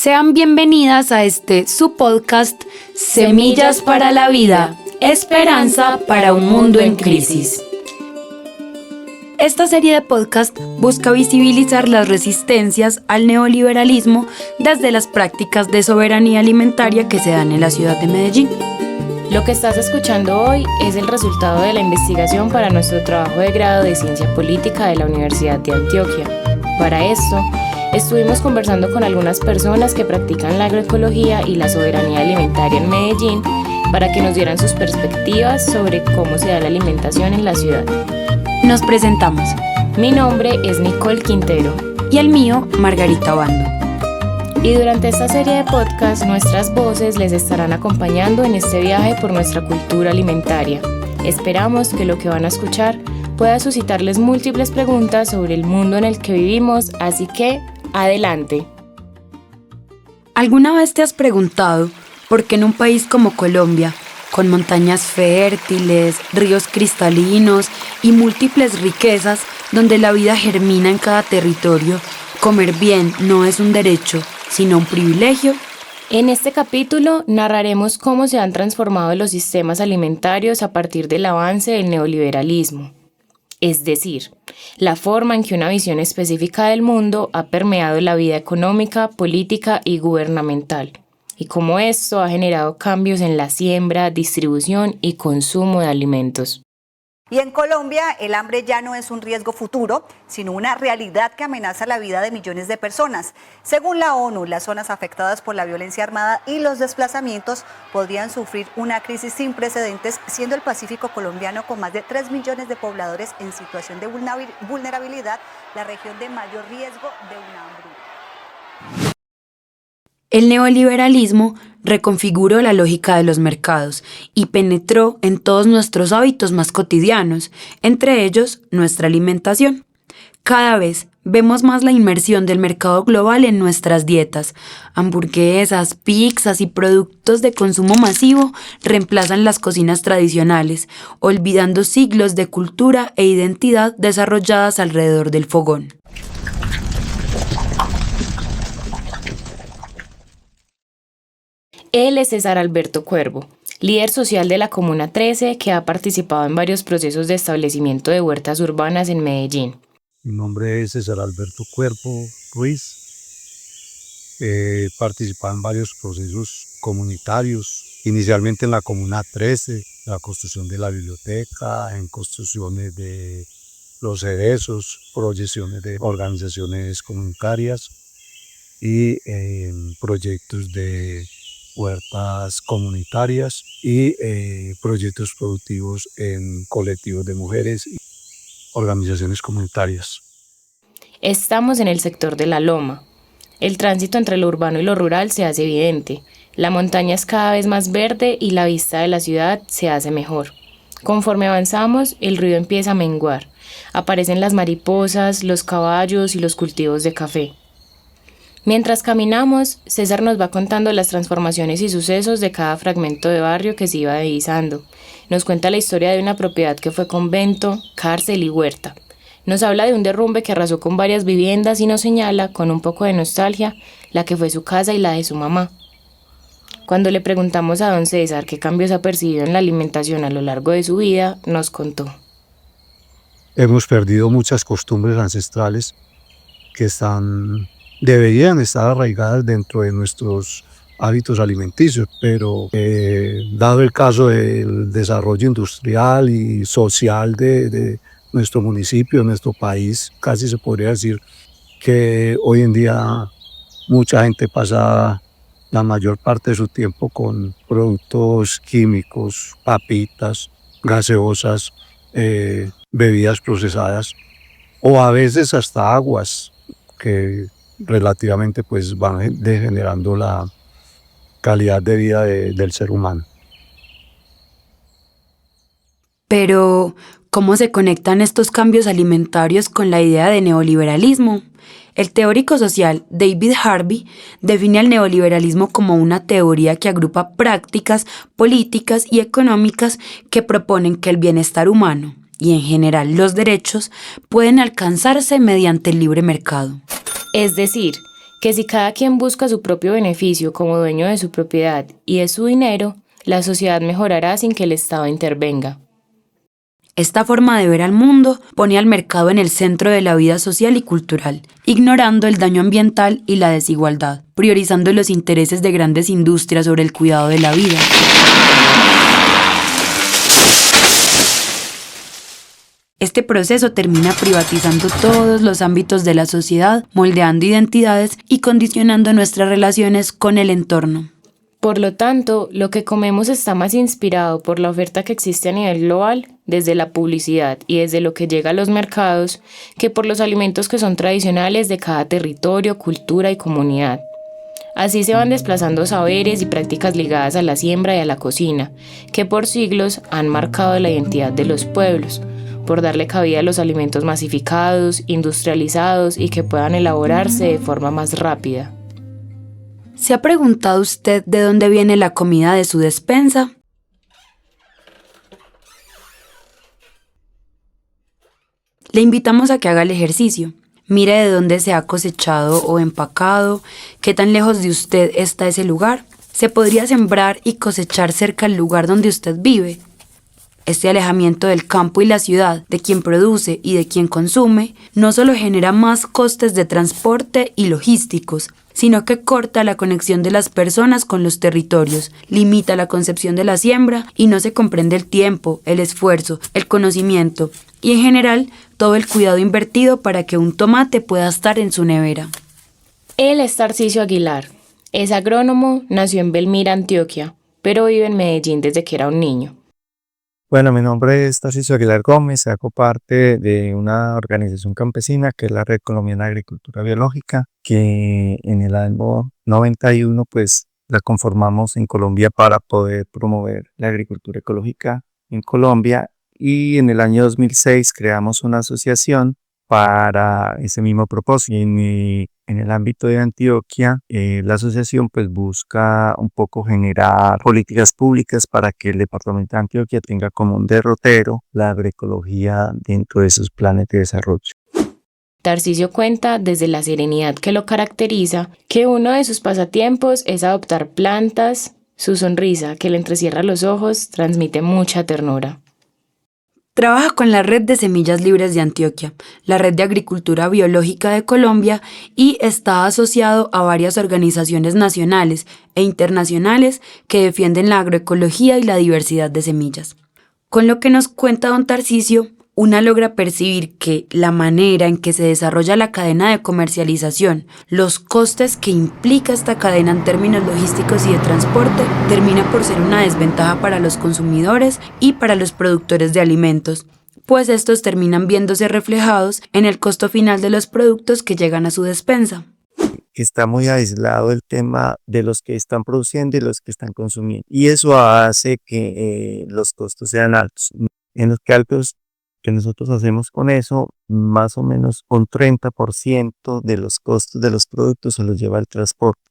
Sean bienvenidas a su podcast Semillas para la Vida, Esperanza para un mundo en crisis. Esta serie de podcast busca visibilizar las resistencias al neoliberalismo desde las prácticas de soberanía alimentaria que se dan en la ciudad de Medellín. Lo que estás escuchando hoy es el resultado de la investigación para nuestro trabajo de grado de Ciencia Política de la Universidad de Antioquia. Para esto, estuvimos conversando con algunas personas que practican la agroecología y la soberanía alimentaria en Medellín para que nos dieran sus perspectivas sobre cómo se da la alimentación en la ciudad. Nos presentamos. Mi nombre es Nicole Quintero. Y el mío, Margarita Bando. Y durante esta serie de podcasts, nuestras voces les estarán acompañando en este viaje por nuestra cultura alimentaria. Esperamos que lo que van a escuchar pueda suscitarles múltiples preguntas sobre el mundo en el que vivimos, así que, adelante. ¿Alguna vez te has preguntado por qué en un país como Colombia, con montañas fértiles, ríos cristalinos y múltiples riquezas, donde la vida germina en cada territorio, comer bien no es un derecho, sino un privilegio? En este capítulo narraremos cómo se han transformado los sistemas alimentarios a partir del avance del neoliberalismo. Es decir, la forma en que una visión específica del mundo ha permeado la vida económica, política y gubernamental, y cómo esto ha generado cambios en la siembra, distribución y consumo de alimentos. Y en Colombia, el hambre ya no es un riesgo futuro, sino una realidad que amenaza la vida de millones de personas. Según la ONU, las zonas afectadas por la violencia armada y los desplazamientos podrían sufrir una crisis sin precedentes, siendo el Pacífico colombiano, con más de 3 millones de pobladores en situación de vulnerabilidad, la región de mayor riesgo de una hambruna. El neoliberalismo reconfiguró la lógica de los mercados y penetró en todos nuestros hábitos más cotidianos, entre ellos nuestra alimentación. Cada vez vemos más la inmersión del mercado global en nuestras dietas. Hamburguesas, pizzas y productos de consumo masivo reemplazan las cocinas tradicionales, olvidando siglos de cultura e identidad desarrolladas alrededor del fogón. Él es César Alberto Cuervo, líder social de la Comuna 13 que ha participado en varios procesos de establecimiento de huertas urbanas en Medellín. Mi nombre es César Alberto Cuervo Ruiz. He participado en varios procesos comunitarios, inicialmente en la Comuna 13, la construcción de la biblioteca, en construcciones de los cerezos, proyecciones de organizaciones comunitarias y en proyectos de huertas comunitarias y proyectos productivos en colectivos de mujeres y organizaciones comunitarias. Estamos en el sector de la Loma. El tránsito entre lo urbano y lo rural se hace evidente. La montaña es cada vez más verde y la vista de la ciudad se hace mejor. Conforme avanzamos, el ruido empieza a menguar. Aparecen las mariposas, los caballos y los cultivos de café. Mientras caminamos, César nos va contando las transformaciones y sucesos de cada fragmento de barrio que se iba divisando. Nos cuenta la historia de una propiedad que fue convento, cárcel y huerta. Nos habla de un derrumbe que arrasó con varias viviendas y nos señala, con un poco de nostalgia, la que fue su casa y la de su mamá. Cuando le preguntamos a don César qué cambios ha percibido en la alimentación a lo largo de su vida, nos contó. Hemos perdido muchas costumbres ancestrales que deberían estar arraigadas dentro de nuestros hábitos alimenticios, pero dado el caso del desarrollo industrial y social de nuestro municipio, de nuestro país, casi se podría decir que hoy en día mucha gente pasa la mayor parte de su tiempo con productos químicos, papitas, gaseosas, bebidas procesadas o a veces hasta aguas que relativamente pues van degenerando la calidad de vida del ser humano. Pero, ¿cómo se conectan estos cambios alimentarios con la idea de neoliberalismo? El teórico social David Harvey define al neoliberalismo como una teoría que agrupa prácticas políticas y económicas que proponen que el bienestar humano y en general los derechos pueden alcanzarse mediante el libre mercado. Es decir, que si cada quien busca su propio beneficio como dueño de su propiedad y de su dinero, la sociedad mejorará sin que el Estado intervenga. Esta forma de ver al mundo pone al mercado en el centro de la vida social y cultural, ignorando el daño ambiental y la desigualdad, priorizando los intereses de grandes industrias sobre el cuidado de la vida. Este proceso termina privatizando todos los ámbitos de la sociedad, moldeando identidades y condicionando nuestras relaciones con el entorno. Por lo tanto, lo que comemos está más inspirado por la oferta que existe a nivel global, desde la publicidad y desde lo que llega a los mercados, que por los alimentos que son tradicionales de cada territorio, cultura y comunidad. Así se van desplazando saberes y prácticas ligadas a la siembra y a la cocina, que por siglos han marcado la identidad de los pueblos, por darle cabida a los alimentos masificados, industrializados y que puedan elaborarse de forma más rápida. ¿Se ha preguntado usted de dónde viene la comida de su despensa? Le invitamos a que haga el ejercicio. Mire de dónde se ha cosechado o empacado, qué tan lejos de usted está ese lugar. ¿Se podría sembrar y cosechar cerca del lugar donde usted vive? Este alejamiento del campo y la ciudad, de quien produce y de quien consume, no solo genera más costes de transporte y logísticos, sino que corta la conexión de las personas con los territorios, limita la concepción de la siembra y no se comprende el tiempo, el esfuerzo, el conocimiento y en general todo el cuidado invertido para que un tomate pueda estar en su nevera. Él es Tarcisio Aguilar, es agrónomo, nació en Belmira, Antioquia, pero vive en Medellín desde que era un niño. Bueno, mi nombre es Tarcisio Aguilar Gómez, hago parte de una organización campesina que es la Red Colombiana de Agricultura Biológica, que en el año 91 pues la conformamos en Colombia para poder promover la agricultura ecológica en Colombia, y en el año 2006 creamos una asociación para ese mismo propósito. En el ámbito de Antioquia, la asociación pues busca un poco generar políticas públicas para que el departamento de Antioquia tenga como un derrotero la agroecología dentro de sus planes de desarrollo. Tarcisio cuenta, desde la serenidad que lo caracteriza, que uno de sus pasatiempos es adoptar plantas. Su sonrisa, que le entrecierra los ojos, transmite mucha ternura. Trabaja con la Red de Semillas Libres de Antioquia, la Red de Agricultura Biológica de Colombia y está asociado a varias organizaciones nacionales e internacionales que defienden la agroecología y la diversidad de semillas. Con lo que nos cuenta don Tarcisio, una logra percibir que la manera en que se desarrolla la cadena de comercialización, los costes que implica esta cadena en términos logísticos y de transporte, termina por ser una desventaja para los consumidores y para los productores de alimentos, pues estos terminan viéndose reflejados en el costo final de los productos que llegan a su despensa. Está muy aislado el tema de los que están produciendo y los que están consumiendo, y eso hace que los costos sean altos. En los cálculos que nosotros hacemos con eso, más o menos un 30% de los costos de los productos se los lleva el transporte,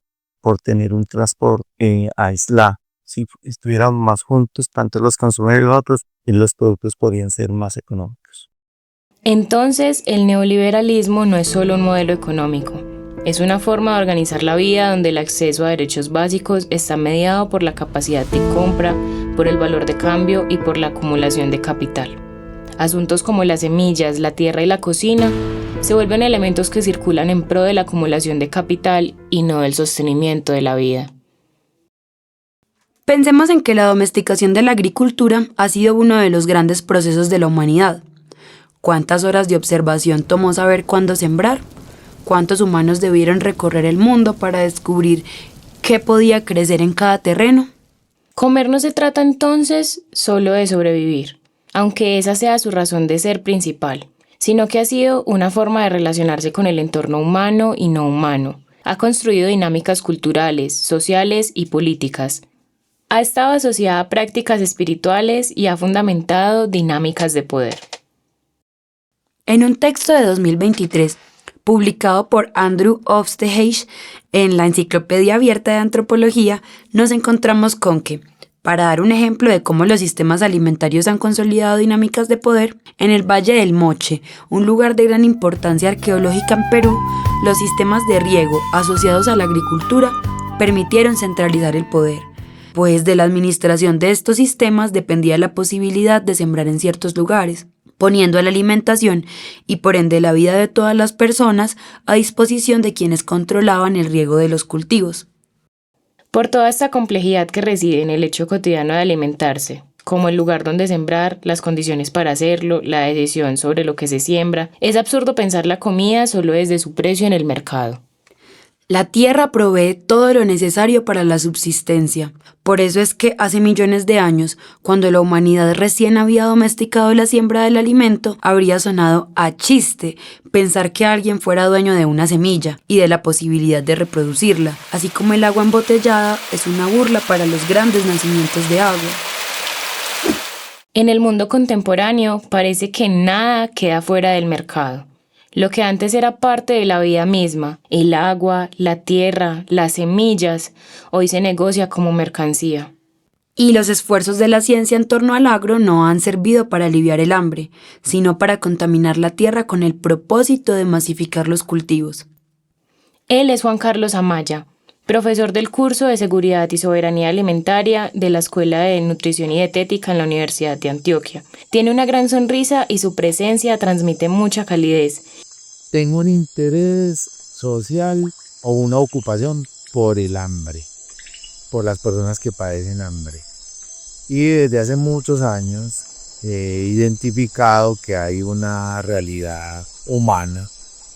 por tener un transporte aislado. Si estuviéramos más juntos, tanto los consumidores y los otros, los productos podrían ser más económicos. Entonces, el neoliberalismo no es solo un modelo económico. Es una forma de organizar la vida donde el acceso a derechos básicos está mediado por la capacidad de compra, por el valor de cambio y por la acumulación de capital. Asuntos como las semillas, la tierra y la cocina se vuelven elementos que circulan en pro de la acumulación de capital y no del sostenimiento de la vida. Pensemos en que la domesticación de la agricultura ha sido uno de los grandes procesos de la humanidad. ¿Cuántas horas de observación tomó saber cuándo sembrar? ¿Cuántos humanos debieron recorrer el mundo para descubrir qué podía crecer en cada terreno? Comer no se trata entonces solo de sobrevivir, aunque esa sea su razón de ser principal, sino que ha sido una forma de relacionarse con el entorno humano y no humano. Ha construido dinámicas culturales, sociales y políticas. Ha estado asociada a prácticas espirituales y ha fundamentado dinámicas de poder. En un texto de 2023, publicado por Andrew Oftedhage en la Enciclopedia Abierta de Antropología, nos encontramos con que Para dar un ejemplo de cómo los sistemas alimentarios han consolidado dinámicas de poder, en el Valle del Moche, un lugar de gran importancia arqueológica en Perú, los sistemas de riego asociados a la agricultura permitieron centralizar el poder, pues de la administración de estos sistemas dependía la posibilidad de sembrar en ciertos lugares, poniendo la alimentación y por ende la vida de todas las personas a disposición de quienes controlaban el riego de los cultivos. Por toda esta complejidad que reside en el hecho cotidiano de alimentarse, como el lugar donde sembrar, las condiciones para hacerlo, la decisión sobre lo que se siembra, es absurdo pensar la comida solo desde su precio en el mercado. La tierra provee todo lo necesario para la subsistencia. Por eso es que hace millones de años, cuando la humanidad recién había domesticado la siembra del alimento, habría sonado a chiste pensar que alguien fuera dueño de una semilla y de la posibilidad de reproducirla, así como el agua embotellada es una burla para los grandes nacimientos de agua. En el mundo contemporáneo parece que nada queda fuera del mercado. Lo que antes era parte de la vida misma, el agua, la tierra, las semillas, hoy se negocia como mercancía. Y los esfuerzos de la ciencia en torno al agro no han servido para aliviar el hambre, sino para contaminar la tierra con el propósito de masificar los cultivos. Él es Juan Carlos Amaya, profesor del curso de Seguridad y Soberanía Alimentaria de la Escuela de Nutrición y Dietética en la Universidad de Antioquia. Tiene una gran sonrisa y su presencia transmite mucha calidez. Tengo un interés social o una ocupación por el hambre, por las personas que padecen hambre. Y desde hace muchos años he identificado que hay una realidad humana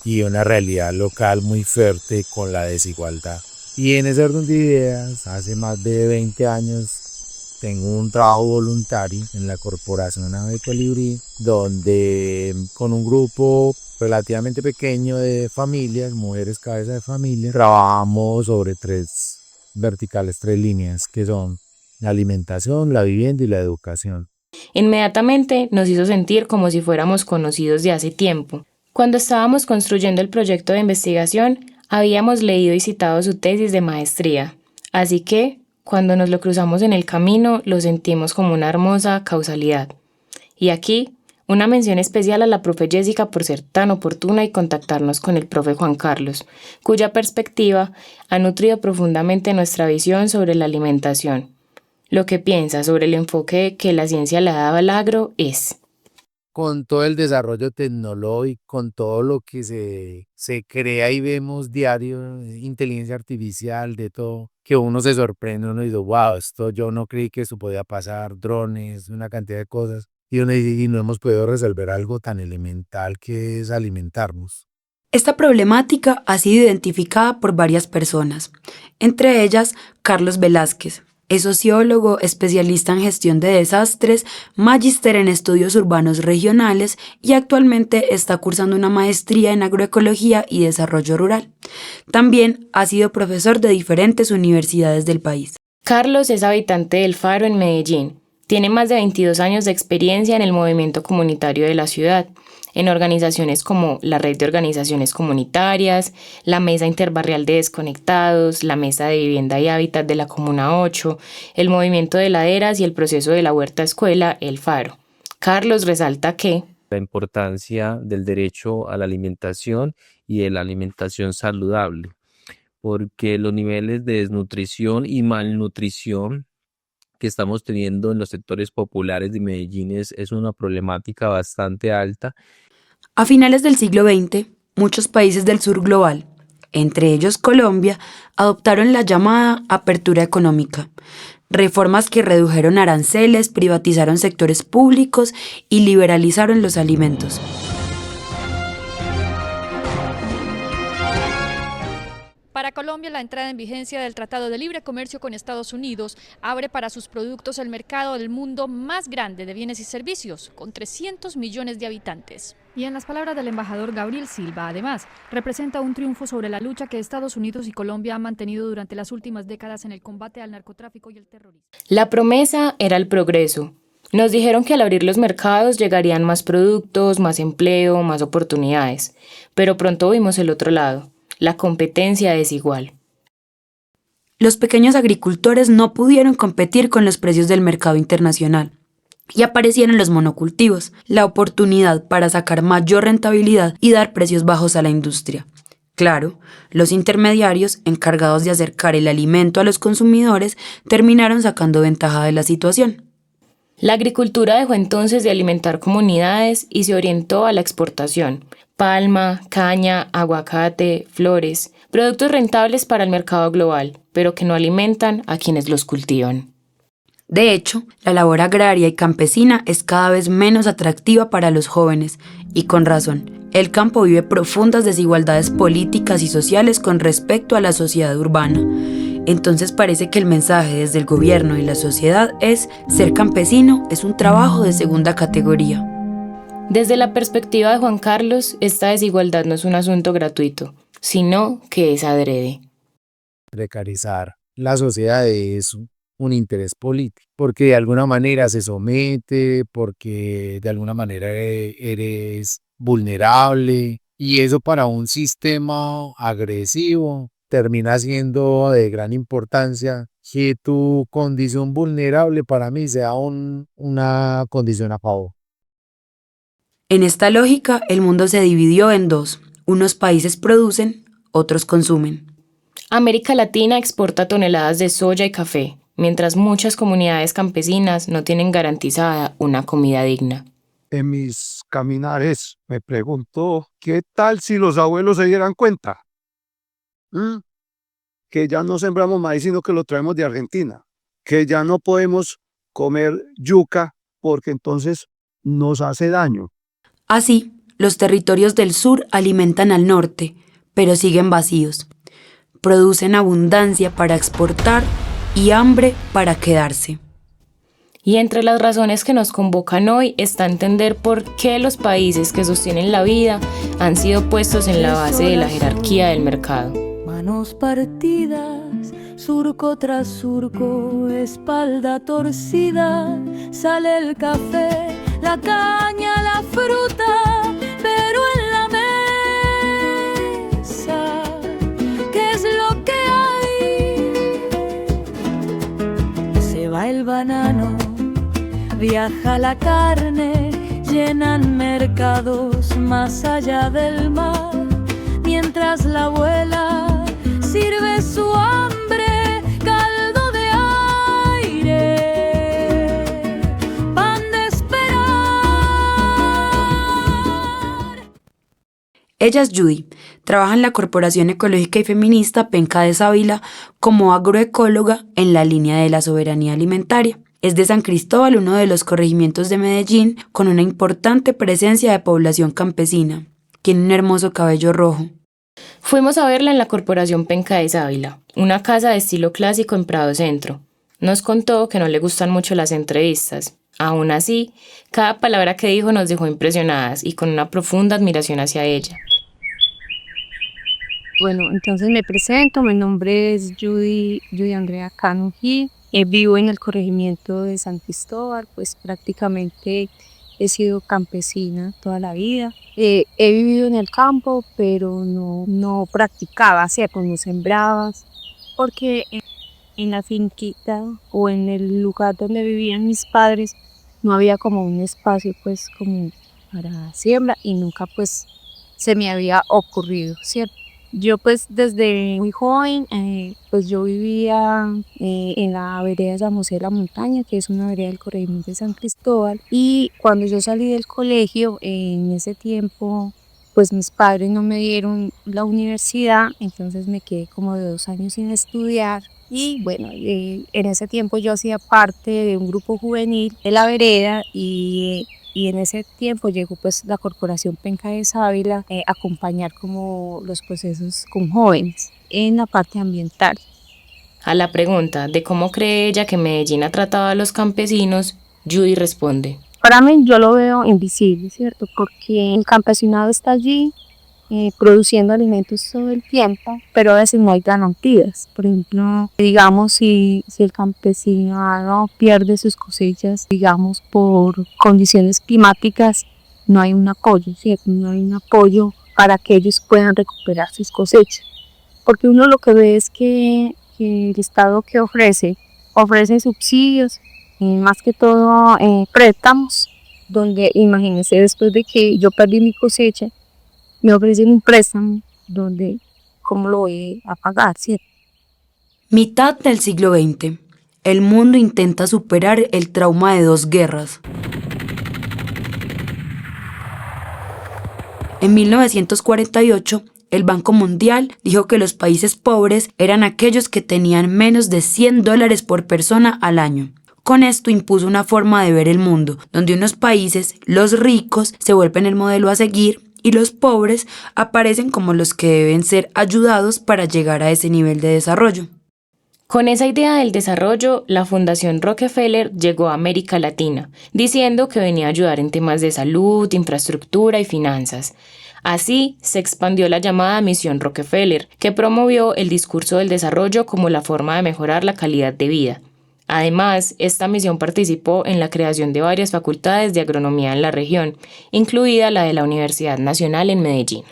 y una realidad local muy fuerte con la desigualdad. Y en ese orden de ideas, hace más de 20 años, tengo un trabajo voluntario en la Corporación Ave Colibrí, donde con un grupo relativamente pequeño de familias, mujeres cabeza de familia, trabajamos sobre 3 verticales, 3 líneas, que son la alimentación, la vivienda y la educación. Inmediatamente nos hizo sentir como si fuéramos conocidos de hace tiempo. Cuando estábamos construyendo el proyecto de investigación, habíamos leído y citado su tesis de maestría, así que, cuando nos lo cruzamos en el camino, lo sentimos como una hermosa causalidad. Y aquí, una mención especial a la profe Jessica por ser tan oportuna y contactarnos con el profe Juan Carlos, cuya perspectiva ha nutrido profundamente nuestra visión sobre la alimentación. Lo que piensa sobre el enfoque que la ciencia le ha dado al agro es: Con todo el desarrollo tecnológico, con todo lo que se crea y vemos diario, inteligencia artificial, de todo, que uno se sorprende, uno dice, wow, esto yo no creí que esto podía pasar, drones, una cantidad de cosas, y uno dice, y no hemos podido resolver algo tan elemental que es alimentarnos. Esta problemática ha sido identificada por varias personas, entre ellas Carlos Velázquez. Es sociólogo, especialista en gestión de desastres, magíster en estudios urbanos regionales y actualmente está cursando una maestría en agroecología y desarrollo rural. También ha sido profesor de diferentes universidades del país. Carlos es habitante del Faro en Medellín. Tiene más de 22 años de experiencia en el movimiento comunitario de la ciudad, en organizaciones como la Red de Organizaciones Comunitarias, la Mesa Interbarrial de Desconectados, la Mesa de Vivienda y Hábitat de la Comuna 8, el Movimiento de Laderas y el proceso de la Huerta Escuela, El Faro. Carlos resalta que la importancia del derecho a la alimentación y de la alimentación saludable, porque los niveles de desnutrición y malnutrición que estamos teniendo en los sectores populares de Medellín es una problemática bastante alta. A finales del siglo XX, muchos países del sur global, entre ellos Colombia, adoptaron la llamada apertura económica, reformas que redujeron aranceles, privatizaron sectores públicos y liberalizaron los alimentos. Para Colombia, la entrada en vigencia del Tratado de Libre Comercio con Estados Unidos abre para sus productos el mercado del mundo más grande de bienes y servicios, con 300 millones de habitantes. Y en las palabras del embajador Gabriel Silva, además, representa un triunfo sobre la lucha que Estados Unidos y Colombia han mantenido durante las últimas décadas en el combate al narcotráfico y el terrorismo. La promesa era el progreso. Nos dijeron que al abrir los mercados llegarían más productos, más empleo, más oportunidades. Pero pronto vimos el otro lado. La competencia desigual. Los pequeños agricultores no pudieron competir con los precios del mercado internacional y aparecieron los monocultivos, la oportunidad para sacar mayor rentabilidad y dar precios bajos a la industria. Claro, los intermediarios encargados de acercar el alimento a los consumidores terminaron sacando ventaja de la situación. La agricultura dejó entonces de alimentar comunidades y se orientó a la exportación. Palma, caña, aguacate, flores, productos rentables para el mercado global, pero que no alimentan a quienes los cultivan. De hecho, la labor agraria y campesina es cada vez menos atractiva para los jóvenes, y con razón. El campo vive profundas desigualdades políticas y sociales con respecto a la sociedad urbana. Entonces parece que el mensaje desde el gobierno y la sociedad es: ser campesino es un trabajo de segunda categoría. Desde la perspectiva de Juan Carlos, esta desigualdad no es un asunto gratuito, sino que es adrede. Precarizar la sociedad es un interés político, porque de alguna manera se somete, porque de alguna manera eres vulnerable, y eso para un sistema agresivo termina siendo de gran importancia que tu condición vulnerable para mí sea una condición a favor. En esta lógica, el mundo se dividió en dos. Unos países producen, otros consumen. América Latina exporta toneladas de soya y café, mientras muchas comunidades campesinas no tienen garantizada una comida digna. En mis caminares me pregunto, ¿qué tal si los abuelos se dieran cuenta? Que ya no sembramos maíz, sino que lo traemos de Argentina. Que ya no podemos comer yuca porque entonces nos hace daño. Así, los territorios del sur alimentan al norte, pero siguen vacíos. Producen abundancia para exportar y hambre para quedarse. Y entre las razones que nos convocan hoy está entender por qué los países que sostienen la vida han sido puestos en la base de la jerarquía del mercado. Manos partidas, surco tras surco, espalda torcida, sale el café, la caña, la fruta, pero en la mesa, ¿qué es lo que hay? Se va el banano, viaja la carne, llenan mercados más allá del mar, mientras la abuela sirve su hambre, caldo de aire, pan de esperar. Ella es Judy, trabaja en la Corporación Ecológica y Feminista Penca de Sávila como agroecóloga en la línea de la soberanía alimentaria. Es de San Cristóbal, uno de los corregimientos de Medellín, con una importante presencia de población campesina. Tiene un hermoso cabello rojo. Fuimos a verla en la Corporación Penca de Sávila, una casa de estilo clásico en Prado Centro. Nos contó que no le gustan mucho las entrevistas. Aún así, cada palabra que dijo nos dejó impresionadas y con una profunda admiración hacia ella. Bueno, entonces me presento, mi nombre es Judy Andrea Cano Gil, vivo en el corregimiento de San Cristóbal, pues prácticamente he sido campesina toda la vida. He vivido en el campo, pero no practicaba, ¿cierto? No sembraba, porque en la finquita o en el lugar donde vivían mis padres no había como un espacio pues como para siembra y nunca pues se me había ocurrido, ¿cierto? Yo pues desde muy joven, pues yo vivía en la vereda de San José de la Montaña, que es una vereda del corregimiento de San Cristóbal, y cuando yo salí del colegio, en ese tiempo, pues mis padres no me dieron la universidad, entonces me quedé como de 2 años sin estudiar. Y bueno, en ese tiempo yo hacía parte de un grupo juvenil de la vereda y en ese tiempo llegó pues la Corporación Penca de Sávila a acompañar como los procesos con jóvenes en la parte ambiental. A la pregunta de cómo cree ella que Medellín ha tratado a los campesinos, Judy responde: Para mí yo lo veo invisible, ¿cierto? Porque el campesinado está allí produciendo alimentos todo el tiempo, pero a veces no hay garantías. Por ejemplo, digamos, si el campesino pierde sus cosechas, digamos, por condiciones climáticas, no hay un apoyo, ¿cierto? No hay un apoyo para que ellos puedan recuperar sus cosechas. Porque uno lo que ve es que que el Estado que ofrece subsidios, más que todo préstamos, donde imagínense después de que yo perdí mi cosecha, me ofrecen un préstamo donde, ¿cómo lo voy a pagar? ¿Cierto? Mitad del siglo XX. El mundo intenta superar el trauma de 2 guerras. En 1948, el Banco Mundial dijo que los países pobres eran aquellos que tenían menos de $100 por persona al año. Con esto impuso una forma de ver el mundo, donde unos países, los ricos, se vuelven el modelo a seguir y los pobres aparecen como los que deben ser ayudados para llegar a ese nivel de desarrollo. Con esa idea del desarrollo, la Fundación Rockefeller llegó a América Latina, diciendo que venía a ayudar en temas de salud, infraestructura y finanzas. Así se expandió la llamada Misión Rockefeller, que promovió el discurso del desarrollo como la forma de mejorar la calidad de vida. Además, esta misión participó en la creación de varias facultades de agronomía en la región, incluida la de la Universidad Nacional en Medellín.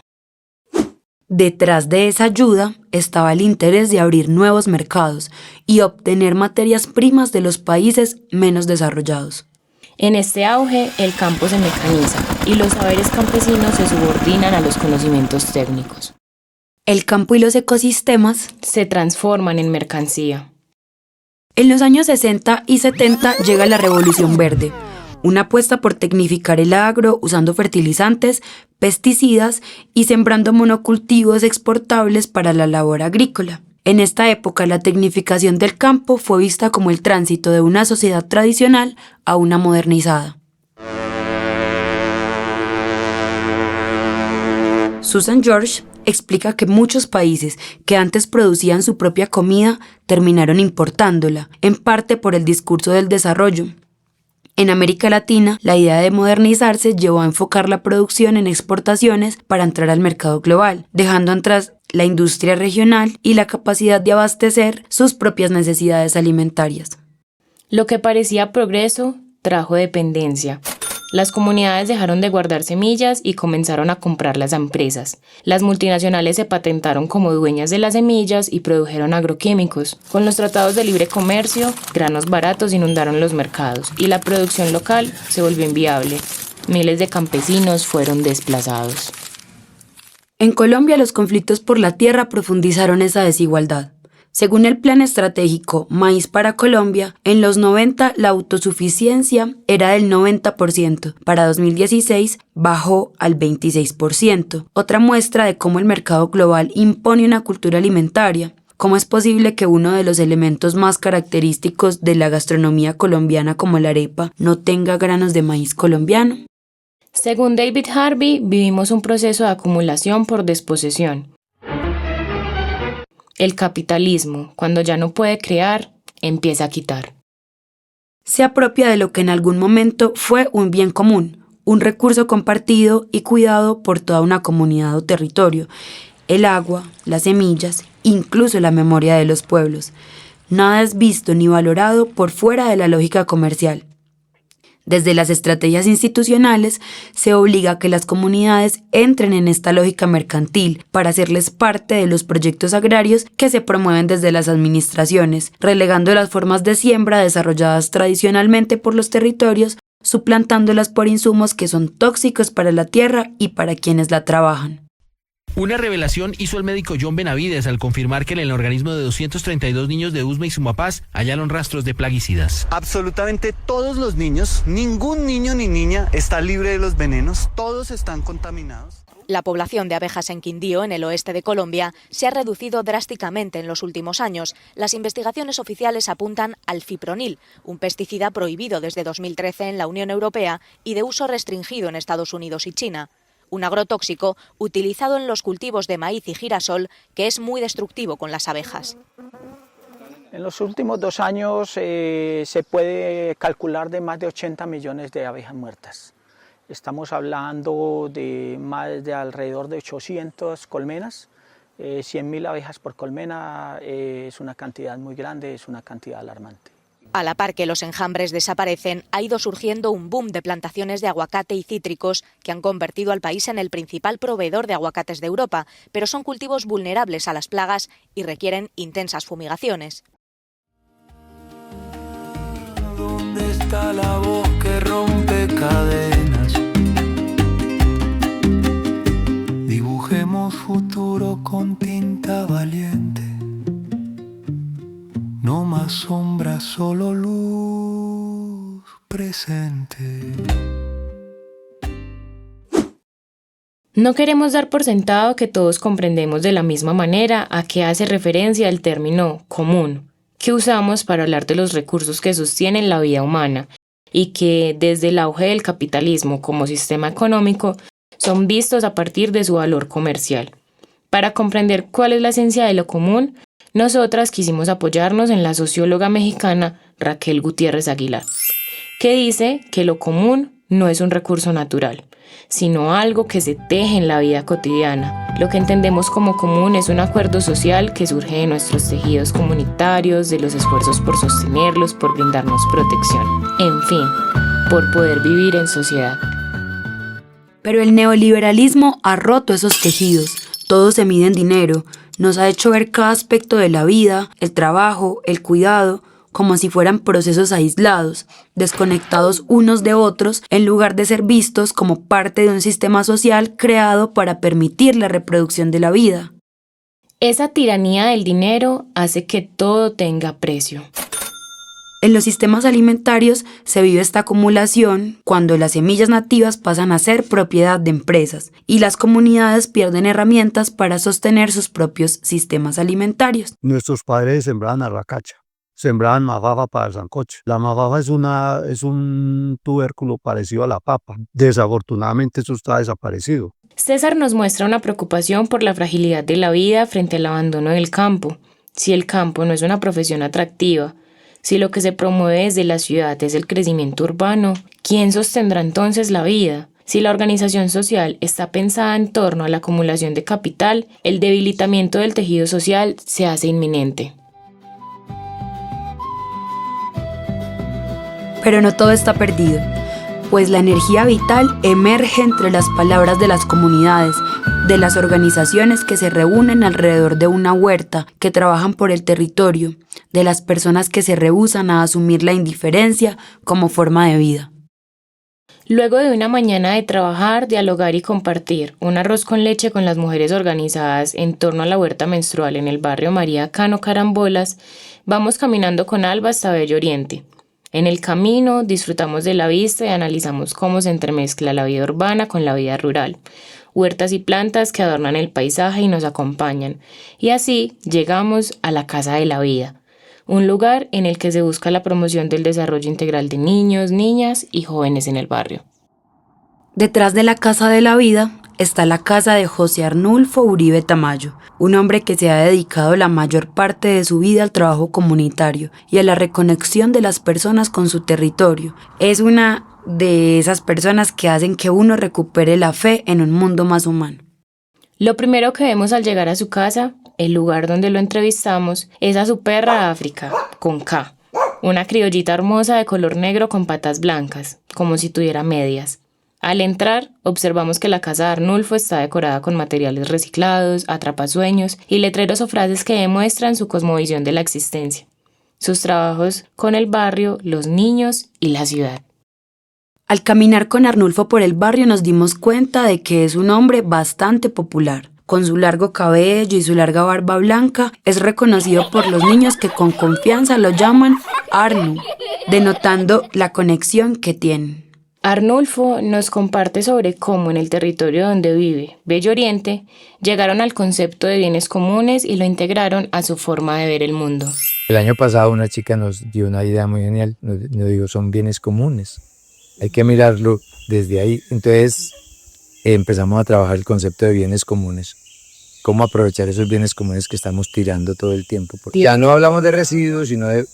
Detrás de esa ayuda estaba el interés de abrir nuevos mercados y obtener materias primas de los países menos desarrollados. En este auge, el campo se mecaniza y los saberes campesinos se subordinan a los conocimientos técnicos. El campo y los ecosistemas se transforman en mercancía. En los años 60 y 70 llega la Revolución Verde, una apuesta por tecnificar el agro usando fertilizantes, pesticidas y sembrando monocultivos exportables para la labor agrícola. En esta época, la tecnificación del campo fue vista como el tránsito de una sociedad tradicional a una modernizada. Susan George explica que muchos países que antes producían su propia comida terminaron importándola, en parte por el discurso del desarrollo. En América Latina, la idea de modernizarse llevó a enfocar la producción en exportaciones para entrar al mercado global, dejando atrás la industria regional y la capacidad de abastecer sus propias necesidades alimentarias. Lo que parecía progreso trajo dependencia. Las comunidades dejaron de guardar semillas y comenzaron a comprarlas a empresas. Las multinacionales se patentaron como dueñas de las semillas y produjeron agroquímicos. Con los tratados de libre comercio, granos baratos inundaron los mercados y la producción local se volvió inviable. Miles de campesinos fueron desplazados. En Colombia, los conflictos por la tierra profundizaron esa desigualdad. Según el Plan Estratégico Maíz para Colombia, en los 90 la autosuficiencia era del 90%, para 2016 bajó al 26%, otra muestra de cómo el mercado global impone una cultura alimentaria. ¿Cómo es posible que uno de los elementos más característicos de la gastronomía colombiana como la arepa no tenga granos de maíz colombiano? Según David Harvey, vivimos un proceso de acumulación por desposesión. El capitalismo, cuando ya no puede crear, empieza a quitar. Se apropia de lo que en algún momento fue un bien común, un recurso compartido y cuidado por toda una comunidad o territorio, el agua, las semillas, incluso la memoria de los pueblos. Nada es visto ni valorado por fuera de la lógica comercial. Desde las estrategias institucionales se obliga a que las comunidades entren en esta lógica mercantil para hacerles parte de los proyectos agrarios que se promueven desde las administraciones, relegando las formas de siembra desarrolladas tradicionalmente por los territorios, suplantándolas por insumos que son tóxicos para la tierra y para quienes la trabajan. Una revelación hizo el médico John Benavides al confirmar que en el organismo de 232 niños de Usme y Sumapaz hallaron rastros de plaguicidas. Absolutamente todos los niños, ningún niño ni niña está libre de los venenos, todos están contaminados. La población de abejas en Quindío, en el oeste de Colombia, se ha reducido drásticamente en los últimos años. Las investigaciones oficiales apuntan al fipronil, un pesticida prohibido desde 2013 en la Unión Europea y de uso restringido en Estados Unidos y China. Un agrotóxico utilizado en los cultivos de maíz y girasol que es muy destructivo con las abejas. En los últimos 2 años se puede calcular de más de 80 millones de abejas muertas. Estamos hablando de más de alrededor de 800 colmenas, 100.000 abejas por colmena es una cantidad muy grande, es una cantidad alarmante. A la par que los enjambres desaparecen, ha ido surgiendo un boom de plantaciones de aguacate y cítricos que han convertido al país en el principal proveedor de aguacates de Europa, pero son cultivos vulnerables a las plagas y requieren intensas fumigaciones. ¿Dónde está la voz que rompe cadenas? Dibujemos futuro con tinta valiente. No más sombra, solo luz presente. No queremos dar por sentado que todos comprendemos de la misma manera a qué hace referencia el término común, que usamos para hablar de los recursos que sostienen la vida humana y que, desde el auge del capitalismo como sistema económico, son vistos a partir de su valor comercial. Para comprender cuál es la esencia de lo común, nosotras quisimos apoyarnos en la socióloga mexicana Raquel Gutiérrez Aguilar, que dice que lo común no es un recurso natural, sino algo que se teje en la vida cotidiana. Lo que entendemos como común es un acuerdo social que surge de nuestros tejidos comunitarios, de los esfuerzos por sostenerlos, por brindarnos protección, en fin, por poder vivir en sociedad. Pero el neoliberalismo ha roto esos tejidos, todo se mide en dinero, nos ha hecho ver cada aspecto de la vida, el trabajo, el cuidado, como si fueran procesos aislados, desconectados unos de otros, en lugar de ser vistos como parte de un sistema social creado para permitir la reproducción de la vida. Esa tiranía del dinero hace que todo tenga precio. En los sistemas alimentarios se vive esta acumulación cuando las semillas nativas pasan a ser propiedad de empresas y las comunidades pierden herramientas para sostener sus propios sistemas alimentarios. Nuestros padres sembraban arracacha, sembraban mazaba para el sancocho. La mazaba es un tubérculo parecido a la papa. Desafortunadamente eso está desaparecido. César nos muestra una preocupación por la fragilidad de la vida frente al abandono del campo. Si el campo no es una profesión atractiva, si lo que se promueve desde la ciudad es el crecimiento urbano, ¿quién sostendrá entonces la vida? Si la organización social está pensada en torno a la acumulación de capital, el debilitamiento del tejido social se hace inminente. Pero no todo está perdido, pues la energía vital emerge entre las palabras de las comunidades, de las organizaciones que se reúnen alrededor de una huerta, que trabajan por el territorio, de las personas que se rehúsan a asumir la indiferencia como forma de vida. Luego de una mañana de trabajar, dialogar y compartir un arroz con leche con las mujeres organizadas en torno a la huerta menstrual en el barrio María Cano Carambolas, vamos caminando con Alba hasta Bello Oriente. En el camino disfrutamos de la vista y analizamos cómo se entremezcla la vida urbana con la vida rural. Huertas y plantas que adornan el paisaje y nos acompañan. Y así llegamos a la Casa de la Vida, un lugar en el que se busca la promoción del desarrollo integral de niños, niñas y jóvenes en el barrio. Detrás de la Casa de la Vida está la casa de José Arnulfo Uribe Tamayo, un hombre que se ha dedicado la mayor parte de su vida al trabajo comunitario y a la reconexión de las personas con su territorio. Es una de esas personas que hacen que uno recupere la fe en un mundo más humano. Lo primero que vemos al llegar a su casa, el lugar donde lo entrevistamos, es a su perra África, con K, una criollita hermosa de color negro con patas blancas, como si tuviera medias. Al entrar, observamos que la casa de Arnulfo está decorada con materiales reciclados, atrapasueños y letreros o frases que demuestran su cosmovisión de la existencia, sus trabajos con el barrio, los niños y la ciudad. Al caminar con Arnulfo por el barrio nos dimos cuenta de que es un hombre bastante popular. Con su largo cabello y su larga barba blanca, es reconocido por los niños que con confianza lo llaman Arnu, denotando la conexión que tienen. Arnulfo nos comparte sobre cómo en el territorio donde vive, Bello Oriente, llegaron al concepto de bienes comunes y lo integraron a su forma de ver el mundo. El año pasado una chica nos dio una idea muy genial, nos dijo, son bienes comunes, hay que mirarlo desde ahí. Entonces empezamos a trabajar el concepto de bienes comunes, cómo aprovechar esos bienes comunes que estamos tirando todo el tiempo. Porque ya no hablamos de residuos, sino de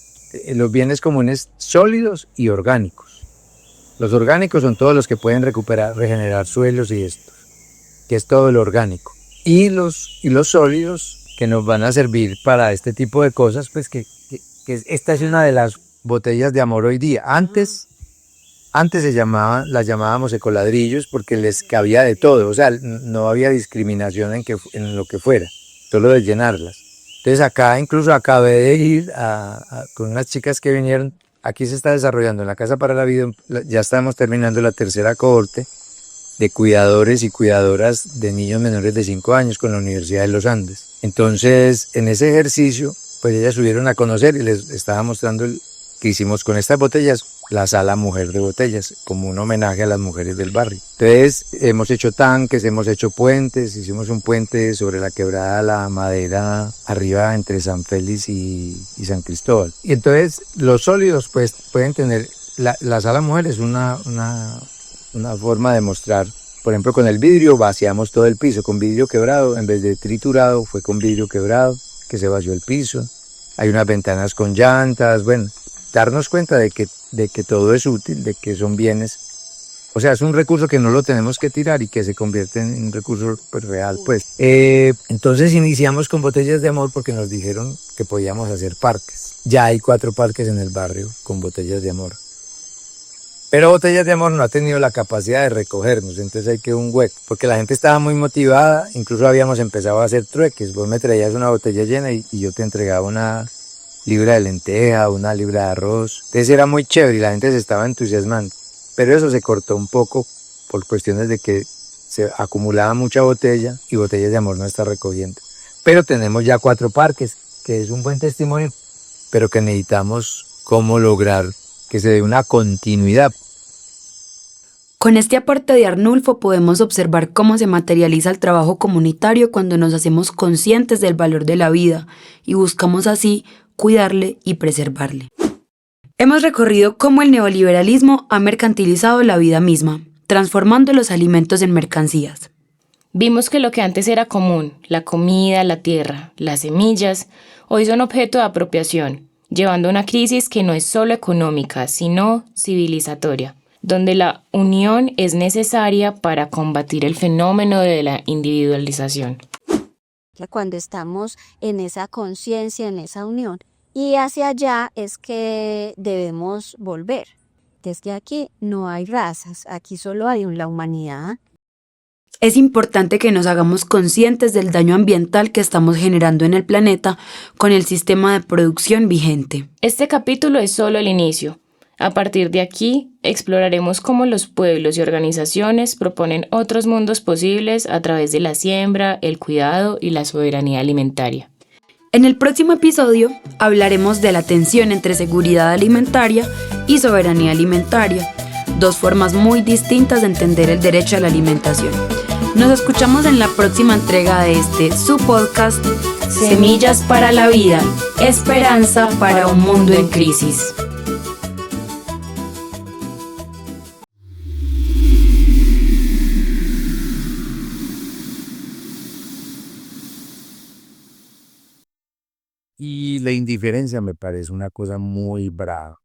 los bienes comunes sólidos y orgánicos. Los orgánicos son todos los que pueden recuperar, regenerar suelos y estos, que es todo lo orgánico. Y los sólidos que nos van a servir para este tipo de cosas, pues que esta es una de las botellas de amor hoy día. Antes las llamábamos ecoladrillos porque les cabía de todo, o sea, no había discriminación en lo que fuera, solo de llenarlas. Entonces incluso acabé de ir con unas chicas que vinieron, aquí se está desarrollando en la Casa para la Vida, ya estamos terminando la tercera cohorte de cuidadores y cuidadoras de niños menores de 5 años con la Universidad de los Andes. Entonces, en ese ejercicio, pues ellas subieron a conocer y les estaba mostrando que hicimos con estas botellas, la Sala Mujer de Botellas, como un homenaje a las mujeres del barrio. Entonces, hemos hecho tanques, hemos hecho puentes, hicimos un puente sobre la quebrada La Madera, arriba entre San Félix y San Cristóbal. Y entonces, los sólidos, pues, pueden tener, la Sala Mujer es una forma de mostrar, por ejemplo, con el vidrio vaciamos todo el piso, con vidrio quebrado, en vez de triturado, fue con vidrio quebrado, que se vació el piso. Hay unas ventanas con llantas, bueno, darnos cuenta de que todo es útil, de que son bienes. O sea, es un recurso que no lo tenemos que tirar y que se convierte en un recurso pues, real. Pues. Entonces iniciamos con botellas de amor porque nos dijeron que podíamos hacer parques. Ya hay 4 parques en el barrio con botellas de amor. Pero Botellas de Amor no ha tenido la capacidad de recogernos, entonces hay que un hueco, porque la gente estaba muy motivada, incluso habíamos empezado a hacer trueques, vos me traías una botella llena y yo te entregaba una libra de lenteja, una libra de arroz, entonces era muy chévere y la gente se estaba entusiasmando, pero eso se cortó un poco por cuestiones de que se acumulaba mucha botella y Botellas de Amor no está recogiendo. Pero tenemos ya 4 parques, que es un buen testimonio, pero que necesitamos cómo lograr que se dé una continuidad. Con este aporte de Arnulfo podemos observar cómo se materializa el trabajo comunitario cuando nos hacemos conscientes del valor de la vida y buscamos así cuidarle y preservarle. Hemos recorrido cómo el neoliberalismo ha mercantilizado la vida misma, transformando los alimentos en mercancías. Vimos que lo que antes era común, la comida, la tierra, las semillas, hoy son objeto de apropiación, llevando a una crisis que no es solo económica, sino civilizatoria, donde la unión es necesaria para combatir el fenómeno de la individualización. Cuando estamos en esa conciencia, en esa unión, y hacia allá es que debemos volver. Desde aquí no hay razas, aquí solo hay la humanidad. Es importante que nos hagamos conscientes del daño ambiental que estamos generando en el planeta con el sistema de producción vigente. Este capítulo es solo el inicio. A partir de aquí, exploraremos cómo los pueblos y organizaciones proponen otros mundos posibles a través de la siembra, el cuidado y la soberanía alimentaria. En el próximo episodio hablaremos de la tensión entre seguridad alimentaria y soberanía alimentaria, 2 formas muy distintas de entender el derecho a la alimentación. Nos escuchamos en la próxima entrega de su podcast Semillas para la Vida, esperanza para un mundo en crisis. Y la indiferencia me parece una cosa muy brava.